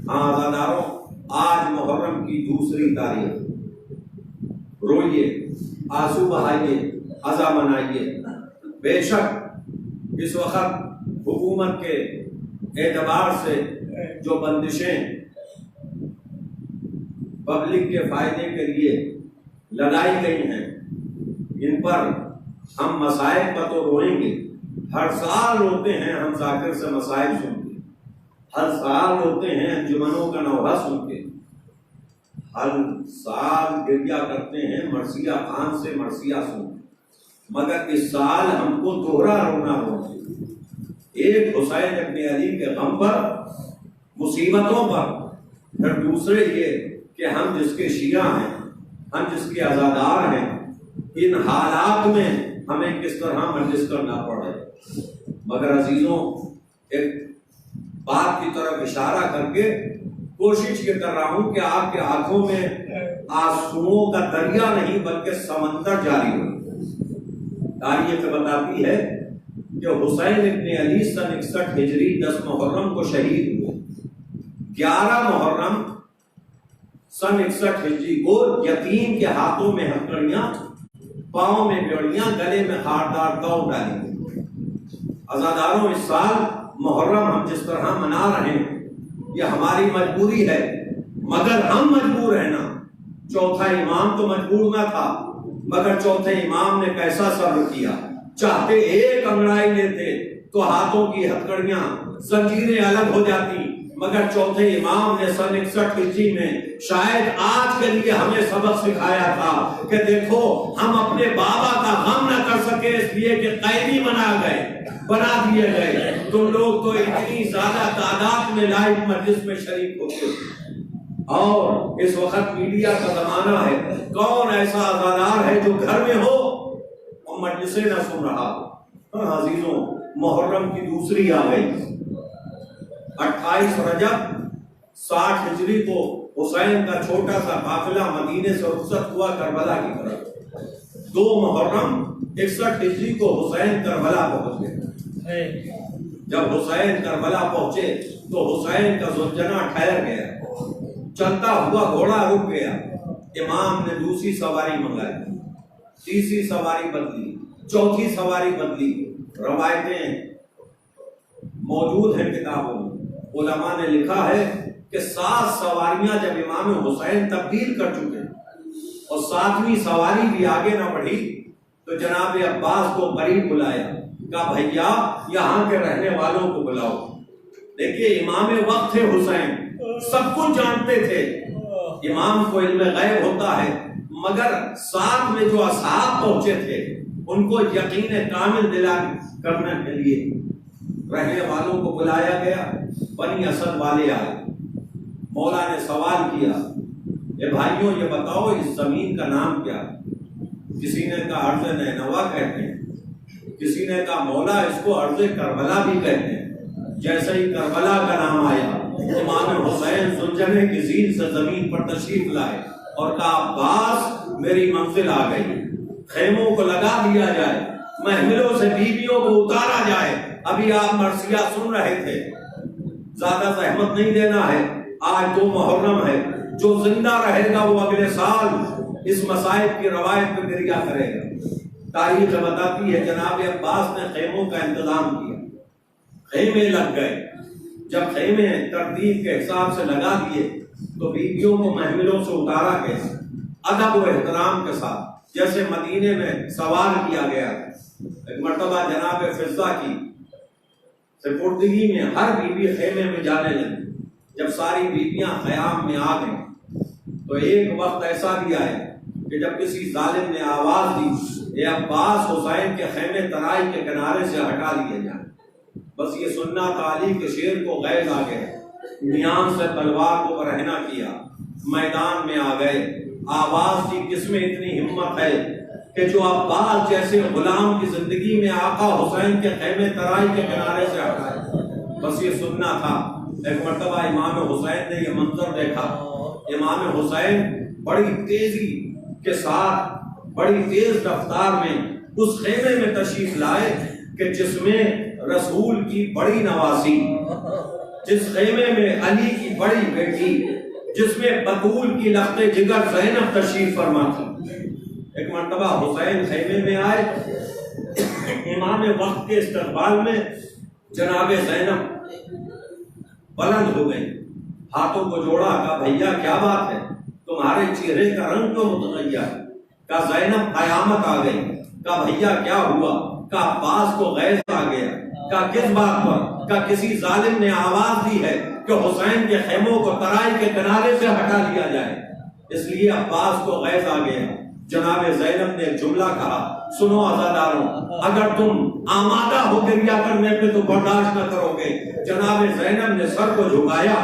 ہاں عزاداروں، آج محرم کی دوسری تاریخ، روئیے، آنسو بہائیے، عزا منائیے۔ بے شک اس وقت حکومت کے اعتبار سے جو بندشیں پبلک کے فائدے کے لیے لگائی گئی ہیں، ان پر ہم مسائل پر تو روئیں گے، ہر سال روتے ہیں ہم ذاکر سے مسائل سن کے، ہر سال روتے ہیں انجمنوں کا نوحہ سن کے، ہر سال گریہ کرتے ہیں مرثیہ خان سے مرثیہ سن کے، مگر اس سال ہم کو دوہرا رونا ہوگا، ایک حسین ابن علی کے غم پر، مصیبتوں پر، پھر دوسرے یہ کہ ہم جس کے شیعہ ہیں، ہم جس کے عزادار ہیں، ان حالات میں ہمیں کس طرح مجلس کرنا پڑے۔ مگر عزیزوں، ایک بات کی طرف اشارہ کر کے کوشش یہ کر رہا ہوں کہ آپ کے آنکھوں میں آنسوؤں کا دریا نہیں بلکہ سمندر جاری ہو۔ تاریخ بتاتی ہے کہ حسین ابن علی سن 61 ہجری 10 محرم کو شہید ہوئے۔ 11 محرم سن 61 ہجری کو یتیم کے ہاتھوں میں ہتھکڑیاں، پاؤں میں بیڑیاں، گلے میں خاردار دو ڈالی گئی۔ عزاداروں، اس سال محرم ہم جس طرح منا رہے ہیں یہ ہماری مجبوری ہے، مگر ہم مجبور ہیں نا۔ چوتھا امام تو مجبور نہ تھا، مگر چوتھے امام نے کیسا صبر کیا۔ چاہتے ایک انگڑائی لیتے تو ہاتھوں کی ہتھکڑیاں، زنجیریں الگ ہو جاتی، مگر چوتھے امام نے سن 61 ہجری میں شاید آج کے لیے ہمیں سبق سکھایا تھا کہ دیکھو، ہم اپنے بابا کا غم نہ کر سکے اس لیے کہ قیدی بنا دیے گئے، تم لوگ تو اتنی زیادہ تعداد میں لائیو مجلس میں شریک ہوتے ہو۔ اور اس وقت میڈیا کا زمانہ ہے، کون ایسا عزادار ہے جو گھر میں ہو اور مجلسیں نہ سن رہا ہو؟ عزیزوں، محرم کی دوسری آ گئی۔ 28 رجب 60 ہجری کو حسین کا چھوٹا سا قافلہ مدینے سے رخصت ہوا کربلا کی طرف۔ 2 محرم 61 ہجری کو حسین کربلا پہنچ گئے۔ جب حسین کربلا پہنچے تو حسین کا زنجنہ ٹھہر گیا، چلتا ہوا گھوڑا رک گیا۔ امام نے دوسری سواری منگائی، تیسری سواری بدلی، چوتھی سواری بدلی۔ روایتیں موجود ہیں کتابوں میں، علماء نے لکھا ہے کہ 7 سواریاں جب امام حسین تبدیل کر چکے اور 7ویں سواری بھی آگے نہ بڑھی تو جناب عباس کو قریب بلایا، کہا بھیا یہاں کے رہنے والوں کو بلاؤ۔ دیکھیے امام وقت تھے حسین، سب کچھ جانتے تھے، امام کو علم غیب ہوتا ہے، مگر ساتھ میں جو اصحاب پہنچے تھے ان کو یقین کامل دلانے کرنے کے لیے رہنے والوں کو بلایا گیا۔ بنی اسد والے آئے، مولا نے سوال کیا، اے بھائیوں یہ بتاؤ اس زمین کا نام کیا؟ کسی نے کہا ارض نینوا کہتے ہیں، کسی نے کہا مولا اس کو ارض کربلا بھی کہتے ہیں۔ جیسے ہی کربلا کا نام آیا، امام حسین زنجنے کی زین سے زمین پر تشریف لائے اور کہا عباس میری منزل آ گئی، خیموں کو لگا دیا جائے، محملوں سے بیویوں کو اتارا جائے۔ ابھی آپ مرثیہ سن رہے تھے، زیادہ زحمت نہیں دینا ہے، آج 2 محرم ہے، جو زندہ رہے گا وہ اگلے سال اس مسائل کی روایت پہ گریہ کرے گا۔ تاریخ بتاتی ہے جناب عباس نے خیموں کا انتظام کیا، خیمے لگ گئے۔ جب خیمے ترتیب کے حساب سے لگا دیے تو بیویوں کو محملوں سے اتارا گیا ادب و احترام کے ساتھ، جیسے مدینے میں سوال کیا گیا۔ ایک مرتبہ جناب فضہ کی سپردگی میں ہر بیوی خیمے میں جانے لگی۔ جب ساری بیویاں خیام میں آ گئیں تو ایک وقت ایسا بھی آیا کہ جب کسی ظالم نے آواز دی، اے عباس حسین کے خیمے ترائی کے کنارے سے ہٹا لیے جائیں۔ بس یہ سننا تھا، علی کے شیر کو غیظ آ گئے، نیام سے تلوار کو برہنہ کیا، میدان میں آ گئے۔ آواز کی کس میں اتنی ہمت ہے کہ جو عباس جیسے غلام کی زندگی میں آقا حسین کے خیمے ترائی کے کنارے سے ہٹائے؟ بس یہ سننا تھا۔ ایک مرتبہ امام حسین نے یہ منظر دیکھا، امام حسین بڑی تیزی کے ساتھ، بڑی تیز رفتار میں اس خیمے میں تشریف لائے کہ جس میں رسول کی بڑی نواسی، جس خیمے میں علی کی بڑی بیٹی جس میں بطول کی لخت جگر زینب تشریف فرما تھی، ایک مرتبہ حسین خیمے میں آئے، امام وقت کے استقبال میں جناب زینب بلند ہو گئی، ہاتھوں کو جوڑا، کہا بھیا کیا بات ہے، تمہارے چہرے کا رنگ کیوں متغیر ہے؟ کہا زینب قیامت آ گئی۔ کہا بھیا کیا ہوا؟ کہا عباس کو غیظ آ گیا۔ کہا کس بات پر؟ کہا کسی ظالم نے آواز دی ہے کہ حسین کے خیموں کو ترائی کے کنارے سے ہٹا لیا جائے، اس لیے عباس کو غیظ آ گیا۔ جناب زینب نے ایک جملہ کہا، سنو عزاداروں، اگر تم آمادہ ہو کے ریا کرنے پہ تو برداشت نہ کرو گے۔ جناب زینب نے سر کو جھکایا،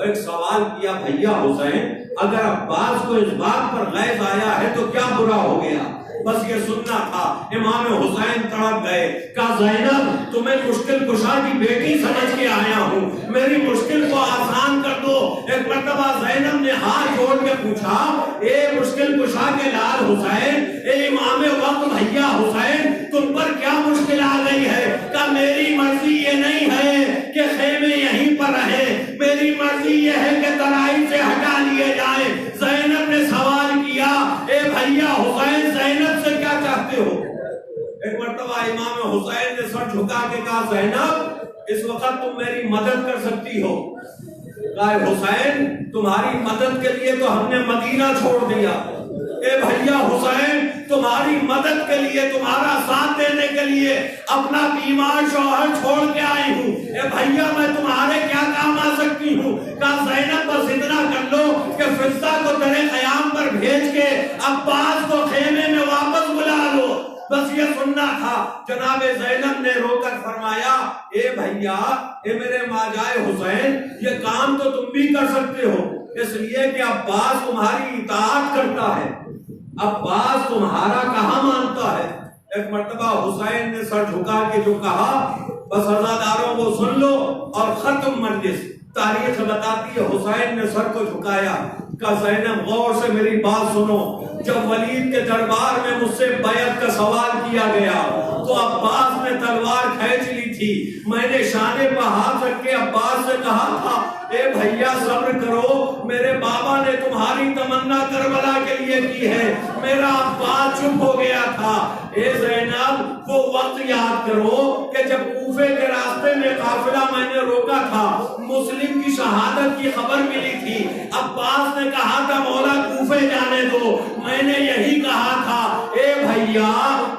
ایک سوال کیا، بھیا حسین اگر عباس کو اس بات پر غیظ آیا ہے تو کیا برا ہو گیا؟ بس یہ سننا تھا۔ امام حسین تڑپ گئے، کہا زینب تمہیں مشکل کشا کی بیٹی سمجھ کے آیا ہوں، میری مشکل کو آسان کر دو۔ ایک مرتبہ زینب نے ہاتھ جوڑ کے پوچھا، اے مشکل کشا کے لال حسین، اے امام وقت بھیا حسین، تم پر کیا مشکل آ گئی ہے؟ کہا میری مرضی یہ نہیں ہے کہ خیمے یہیں پر رہے، میری مرضی یہ ہے کہ ترائی سے ہٹا لیے جائیں۔ زینب نے سوال کیا، اے بھیا حسین زینب سے کیا چاہتے ہو؟ ایک مرتبہ امام حسین نے سر جھکا کے کہا، زینب اس وقت تم میری مدد کر سکتی ہو۔ کہا حسین تمہاری مدد کے لیے تو ہم نے مدینہ چھوڑ دیا، اے بھیا حسین تمہاری مدد کے لیے، تمہارا ساتھ دینے کے لیے اپنا بیمار شوہر چھوڑ کے آئی ہوں، اے بھیا میں تمہارے کیا کام آ سکتی ہوں؟ کہا زینب بس اتنا کر لو کہ فضہ کو تیرے قیام پر بھیج کے عباس کو خیمے میں واپس بلا لو، بس یہ سننا تھا۔ جناب زینب نے رو کر فرمایا، اے بھیا، اے میرے ماجائے حسین، یہ کام تو تم بھی کر سکتے ہو، اس لیے کہ عباس تمہاری اطاعت کرتا ہے، عباس تمہارا کہاں مانتا ہے۔ ایک مرتبہ حسین نے سر جھکا کے جو کہا، بس عزاداروں کو سن لو اور ختم مجلس۔ تاریخ بتاتی ہے حسین نے سر کو جھکایا، کہا زینب غور سے میری بات سنو، جب ولید کے دربار میں مجھ سے بیعت کا سوال کیا گیا تو عباس نے تلوار کھینچ لی تھی، میں نے شانے پر ہاتھ رکھ کے عباس سے کہا تھا، اے بھیا صبر کرو، میرے بابا نے تمہاری تمنا کربلا کے لیے کی ہے، میرا عباس چپ ہو گیا تھا۔ اے زینب وہ وقت یاد کرو کہ جب کوفے کے راستے میں قافلہ میں نے روکا تھا، مسلم کی شہادت کی خبر ملی تھی، عباس نے کہا تھا مولا کوفے جانے دو، میں نے یہی کہا تھا، اے بھیا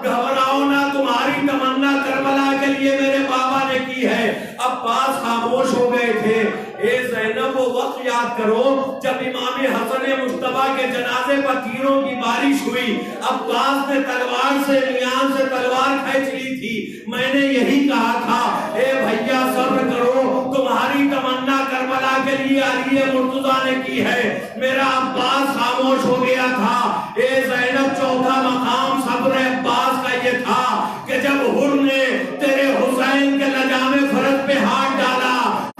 گھبراؤ نہ، تمہاری تمنا کربلا کے لیے میرے بابا نے کی ہے۔ عباس خاموش ہو گئے تھے۔ اے زینب وہ وقت یاد کرو جب امام حسن مجتبیٰ کے جنازے پر تیروں کی بارش ہوئی، عباس نے تلوار سے نیان سے تلوار کھینچ لی تھی، میں نے یہی کہا تھا، اے بھیا صبر کرو، تمہاری تمنا کربلا کے لیے علی مرتضیٰ نے کی ہے، میرا عباس خاموش ہو گیا تھا۔ اے زینب چوتھا مقام صبر عباس کا یہ تھا کہ جب حر نے تیرے حسین کے لجام فرج پہ ہاتھ ڈالا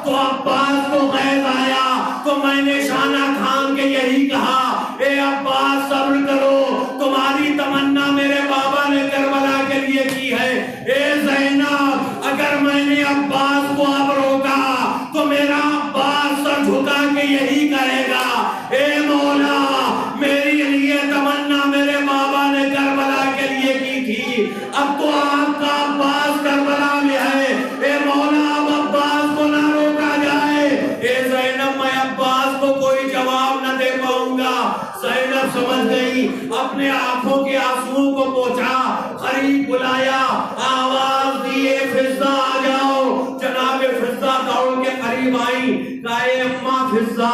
تو عباس کو غیظ آیا، تو میں نے شانہ تھام کے یہی کہا، اے عباس صبر کرو، تمہاری تمنا میرے بابا نے کربلا کے لیے کی ہے۔ اے زینب اگر میں نے عباس کو اب روکا تو میرا عباس سر جھکا کے یہی کہے گا، اے مولا میری لیے تمنا میرے بابا نے کربلا کے لیے کی تھی، اب تو آپ کا عباس کربلا میں ہے، اے مولا اب عباس کو نہ روکا جائے۔ اے زینب میں عباس کو کوئی جواب نہ دے پاؤں گا۔ زینب سمجھ گئی، اپنے آنکھوں کے آنسوؤں کو پوچھا، قریب بلایا، آواز دی، اے فضہ آ جاؤ۔ جناب فضہ دوڑ کے قریب آئی، کہا اے اماں فضہ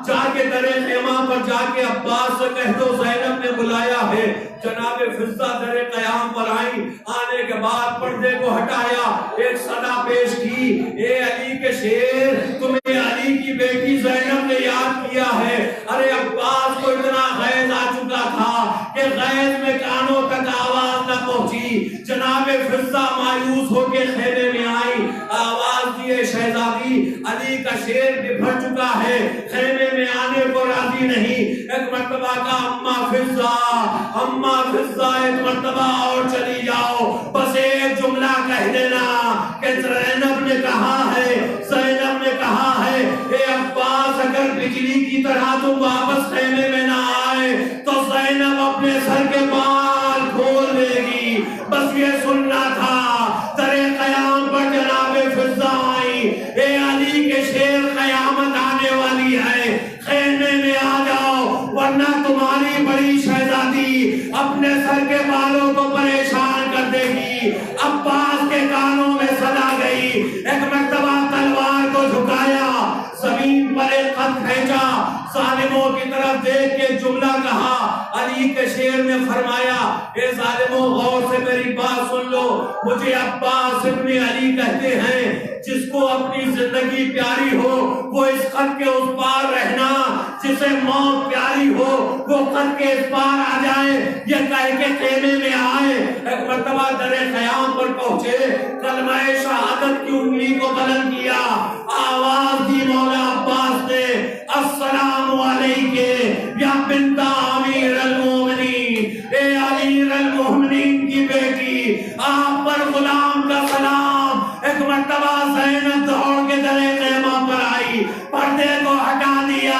جا کے درے خیمہ پر جا کے عباس سے کہہ دو زینب نے بلایا ہے۔ جناب فضہ درے قیام پر آئی، آنے کے بعد پردے کو ہٹایا، ایک صدا پیش کی، اے علی کے شیر تمہیں علی کی بیٹی زینب نے یاد کیا ہے۔ ارے عباس کو اتنا غیظ آ چکا تھا کہ غیظ میں کانوں تک آواز نہ پہنچی۔ جناب فضہ مایوس ہو کے خیمے میں آئی، آواز دیے شہزادی علی کا شیر بھر چکا ہے، خیمے میں آنے کو راضی نہیں۔ ایک مرتبہ کا اماں فضہ ایک مرتبہ اور چلی جاؤ، بس ایک جملہ کہہ دینا کہ زینب نے کہا ہے، زینب نے کہا ہے اگر بجلی کی طرح تم واپس خیمے میں نہ آئے تو زینب اپنے سر کے بال کھول دے گی. بس یہ سننا تھا. درے قیام پر جناب فضہ آئی. اے علی کے شیر قیامت آنے والی ہے, خیمے میں آ جاؤ ورنہ تمہاری بڑی شہزادی اپنے سر کے بالوں کو پریشان کر دے گی. عباس کے کانوں میں صدا گئی. ایک مرتبہ تلوار کو جھکایا, زمین پر ایک خط کھینچا, ظالموں کی طرف دیکھ کے جملہ کہا. علی کے شیر نے فرمایا اے ظالموں غور سے میری بات سن لو. مجھے عباس ابن علی کہتے ہیں. جس کو اپنی زندگی پیاری ہو وہ اس خط کے اس پار رہنا, جسے موت پیاری ہو وہ خط کے اس پار آ جائے. یہ کہہ کے خیمے میں آئے. ایک مرتبہ در قیام پر پہنچے, کلمہ شہادت کی انگلی کو بلند کیا, آواز دی مولا عباس نے السلام علیکہ یا بنت امیر المومنین, اے امیر المومنین کی بیٹی, آپ پر غلام کا سلام. ایک مرتبہ زینب دوڑ کے در خیمہ پر آئی, پردے کو ہٹا دیا,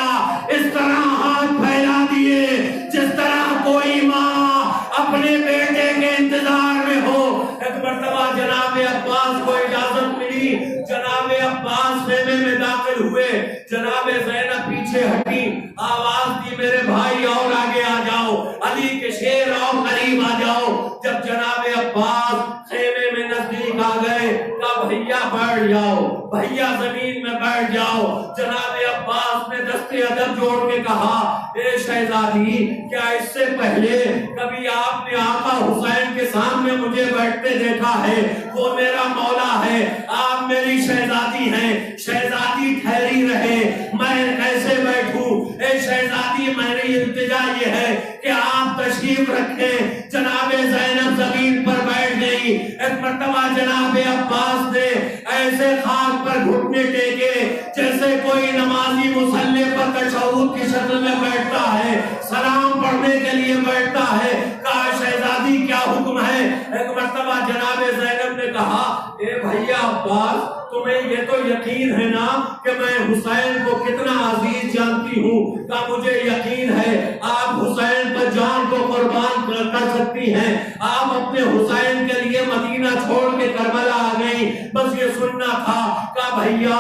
اس طرح ہاتھ پھیلا دیے جس طرح کوئی ماں اپنے بیٹے کے انتظار میں ہو. ایک مرتبہ جناب عباس کو اجازت ملی, جناب عباس خیمے میں داخل ہوئے. جناب زینب پیچھے ہٹی, آواز دی میرے بھائی اور آگے آ جاؤ, علی کے شیر اور قریب آ جاؤ. جب جناب عباس خیمے میں نزدیک آ گئے کہا بھیا بیٹھ جاؤ, بھیا زمین میں بیٹھ جاؤ. جناب عباس نے دستے ادب جوڑ کے کہا اے شہزادی, کیا اس سے پہلے کبھی آپ نے آقا حسین کے سامنے مجھے بیٹھتے دیکھا ہے؟ وہ میرا مولا ہے, آپ میری شہزادی ہیں. شہزادی ٹھہری رہے, میں کیسے بیٹھوں؟ اے شہزادی میری التجا یہ ہے کہ آپ تشریف رکھیں. جناب زینب زمین پر بیٹھ گئی. ایک مرتبہ جناب عباس نے ایسے خاک پر گھٹنے ٹیکے جیسے کوئی نمازی مصلی پر تشہد کی شکل میں بیٹھتا ہے, سلام پڑھنے کے لیے بیٹھتا ہے. کہا شہزادی کیا حکم ہے؟ ایک مرتبہ جناب زینب نے کہا اے بھیا عباس, تمہیں یہ تو یقین ہے نا کہ میں حسین کو کتنا عزیز جانتی ہوں. کہا مجھے یقین ہے آپ حسین پر جان کو قربان کر سکتی ہیں. آپ اپنے حسین کے لیے مدینہ چھوڑ کے کربلا آ گئی, بس یہ سننا تھا. کہا بھیا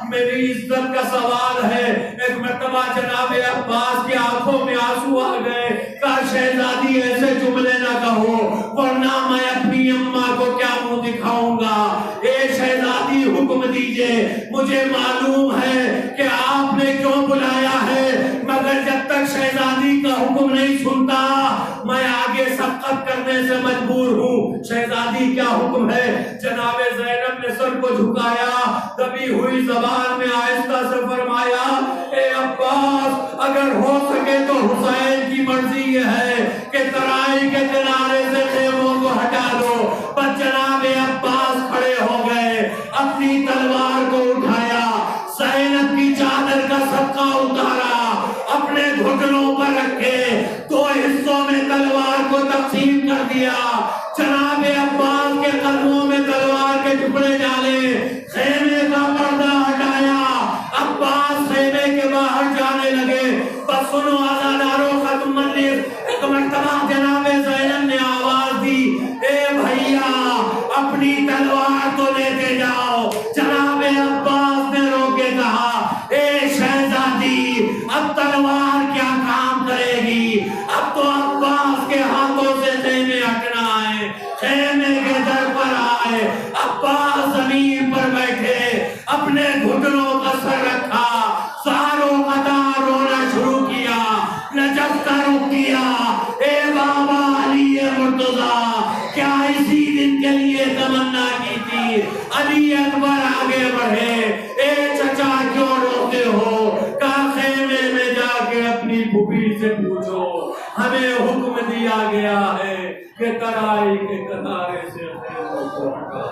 میری عزت کا سوال ہے. ایک مرتبہ جناب عباس کی آنکھوں میں آنسو آ گئے. کہا شہزادی ایسے جملے نہ کہو ورنہ میں اپنی اماں کو کیا منہ دکھاؤں گا. اے شہزادی حکم دیجئے, مجھے معلوم ہے کہ آپ نے کیوں بلایا ہے, مگر جب تک شہزادی کا حکم نہیں سنتا میں آگے سبقت کرنے سے مجبور ہوں. شہزادی کیا حکم ہے؟ جناب زینب نے سر کو جھکایا, دبی ہوئی زبان میں آہستہ سے فرمایا اے عباس, اگر ہو سکے تو حسین کی مرضی یہ ہے کہ ترائی کے کنارے سے خیموں کو ہٹا دو. پر جناب عباس کھڑے ہو گئے, اپنی تلوار کو اٹھایا, زینب کی چادر کا صدقہ اتارا, اپنے گھٹنوں پر رکھے, دو حصوں میں تلوار کو تقسیم کر دیا. جناب عباس کے قدموں میں تلوار کے ٹکڑے ڈالے, خیمے کا پردہ ہٹایا, عباس خیمے کے باہر جانے لگے. بس سنو آزاداروں ختم مجلس. ایک مرتبہ جناب زینب نے آواز دی اے بھیا اپنی تلوار تو لیتے جاؤ. جناب عباس نے رو کے کہا اے شہزادی اب تلوار کیا کام کرے گی, اب تو عباس کے ہاتھوں سے خیمے ہٹنا ہے. خیمے کے در پر آئے, عباس زمین پر بیٹھے, اپنے گھٹنوں کا سر رکھا, ساروں قطار رونا شروع کیا, نجف کا رخ کیا. اے بابا علی مرتضیٰ, کیا اسی دن کے لیے تمنا کی تھی؟ علی اکبر آگے بڑھے, اے چچا کیوں روتے ہو؟ کہا خیمے میں جا کے اپنی پھوپھی سے پوچھو, ہمیں حکم دیا گیا ہے کہ ترائی کے کنارے سے خیموں کو ہٹا.